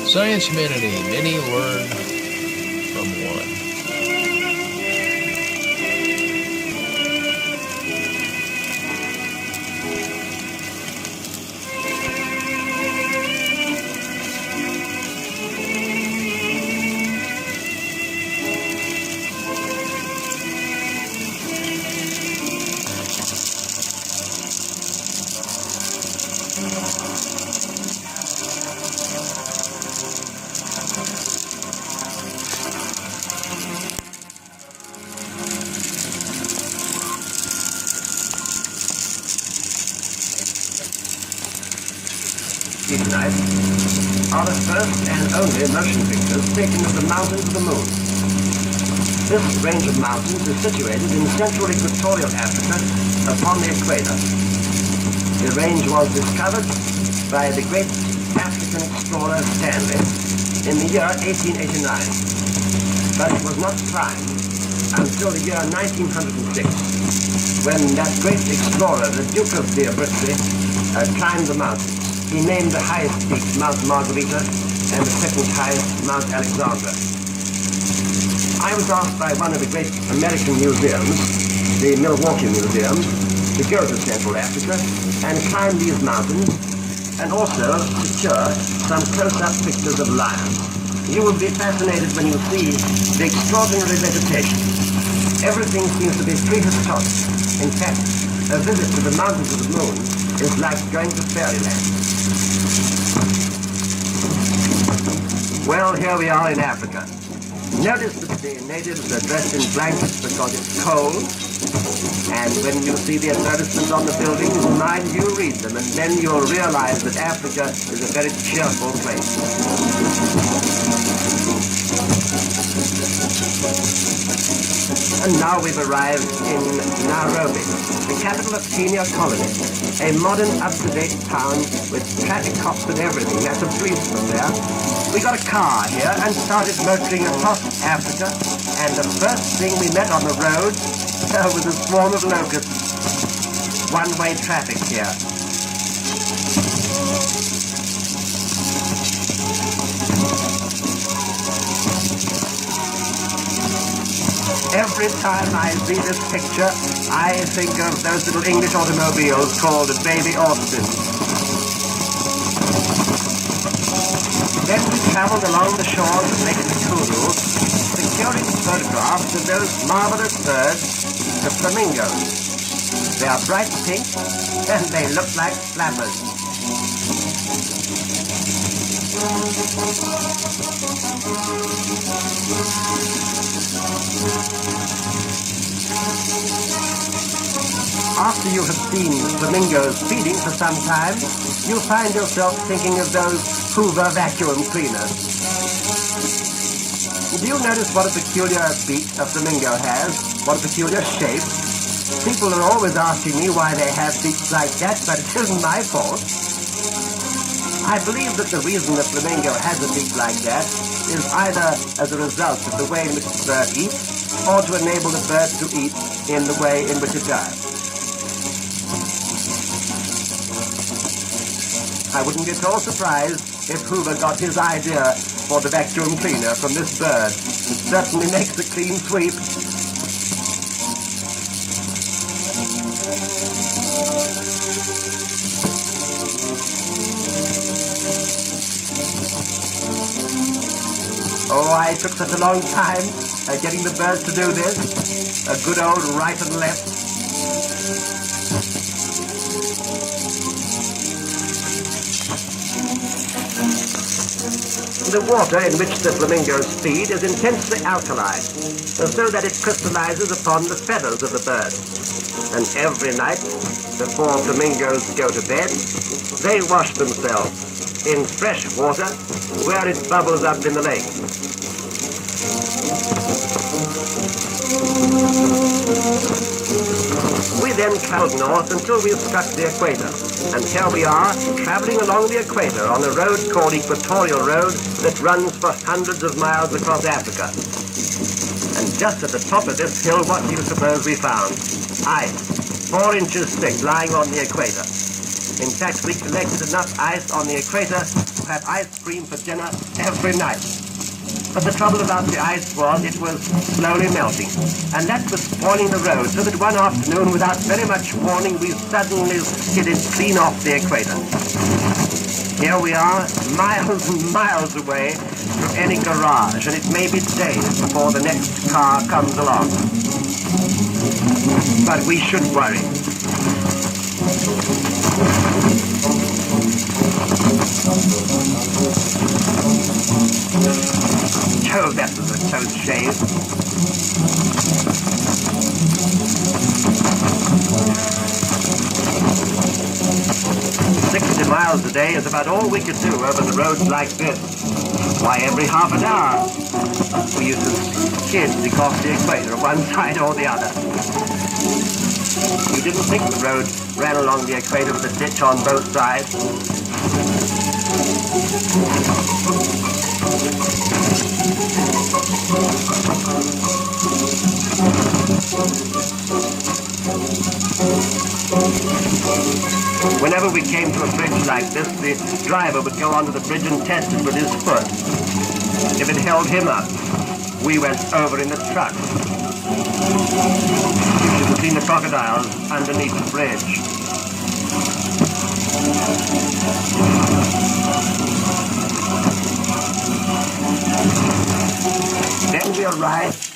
Science humanity, many learn from one. Tonight are the first and only motion pictures taken of the mountains of the moon. This range of mountains is situated in central equatorial Africa upon the equator. The range was discovered by the great African explorer Stanley in the year 1889, but it was not climbed until the year 1906, when that great explorer, the Duke of Deobrickley, climbed the mountain. He named the highest peak Mount Margarita and the second highest Mount Alexander. I was asked by one of the great American museums, the Milwaukee Museum, to go to Central Africa and climb these mountains and also secure some close-up pictures of lions. You will be fascinated when you see the extraordinary vegetation. Everything seems to be prehistoric. In fact, a visit to the mountains of the moon is like going to fairyland. Well, here we are in Africa. Notice that the natives are dressed in blankets because it's cold. And when you see the advertisements on the buildings, mind you read them, and then you'll realize that Africa is a very cheerful place. And now we've arrived in Nairobi, the capital of Kenya colony, a modern, up-to-date town with traffic cops and everything. That's a policeman there. We got a car here and started motoring across Africa, and the first thing we met on the road was a swarm of locusts. One-way traffic here. Every time I see this picture, I think of those little English automobiles called Baby Austins. Then we traveled along the shores of Lake Nakuru, securing photographs of those marvelous birds, the flamingos. They are bright pink, and they look like flappers. After you have seen flamingos feeding for some time, you find yourself thinking of those Hoover vacuum cleaners. Do you notice what a peculiar beak a flamingo has? What a peculiar shape? People are always asking me why they have beaks like that, but it isn't my fault. I believe that the reason a flamingo has a beak like that is either as a result of the way in which the bird eats, or to enable the bird to eat in the way in which it does. I wouldn't be at all surprised if Hoover got his idea for the vacuum cleaner from this bird. It certainly makes a clean sweep. Oh, I took such a long time getting the birds to do this. A good old right and left. The water in which the flamingos feed is intensely alkaline, so that it crystallizes upon the feathers of the bird. And every night, before flamingos go to bed, they wash themselves in fresh water where it bubbles up in the lake. We then traveled north until we struck the equator, and here we are, traveling along the equator on a road called Equatorial Road that runs for hundreds of miles across Africa. And just at the top of this hill, what do you suppose we found? Ice, 4 inches thick, lying on the equator. In fact, we collected enough ice on the equator to have ice cream for dinner every night. But the trouble about the ice was it was slowly melting, and that was spoiling the road, so that one afternoon, without very much warning, we suddenly skidded clean off the equator. Here we are, miles and miles away from any garage, and it may be days before the next car comes along. But we should worry. Oh, that was a close shave. 60 miles a day is about all we could do over the roads like this. Why, every half an hour we used to skid across the equator, one side or the other. You didn't think the road ran along the equator with a ditch on both sides. Whenever we came to a bridge like this, the driver would go onto the bridge and test it with his foot. If it held him up, we went over in the truck. You should have seen the crocodiles underneath the bridge. Then we arrived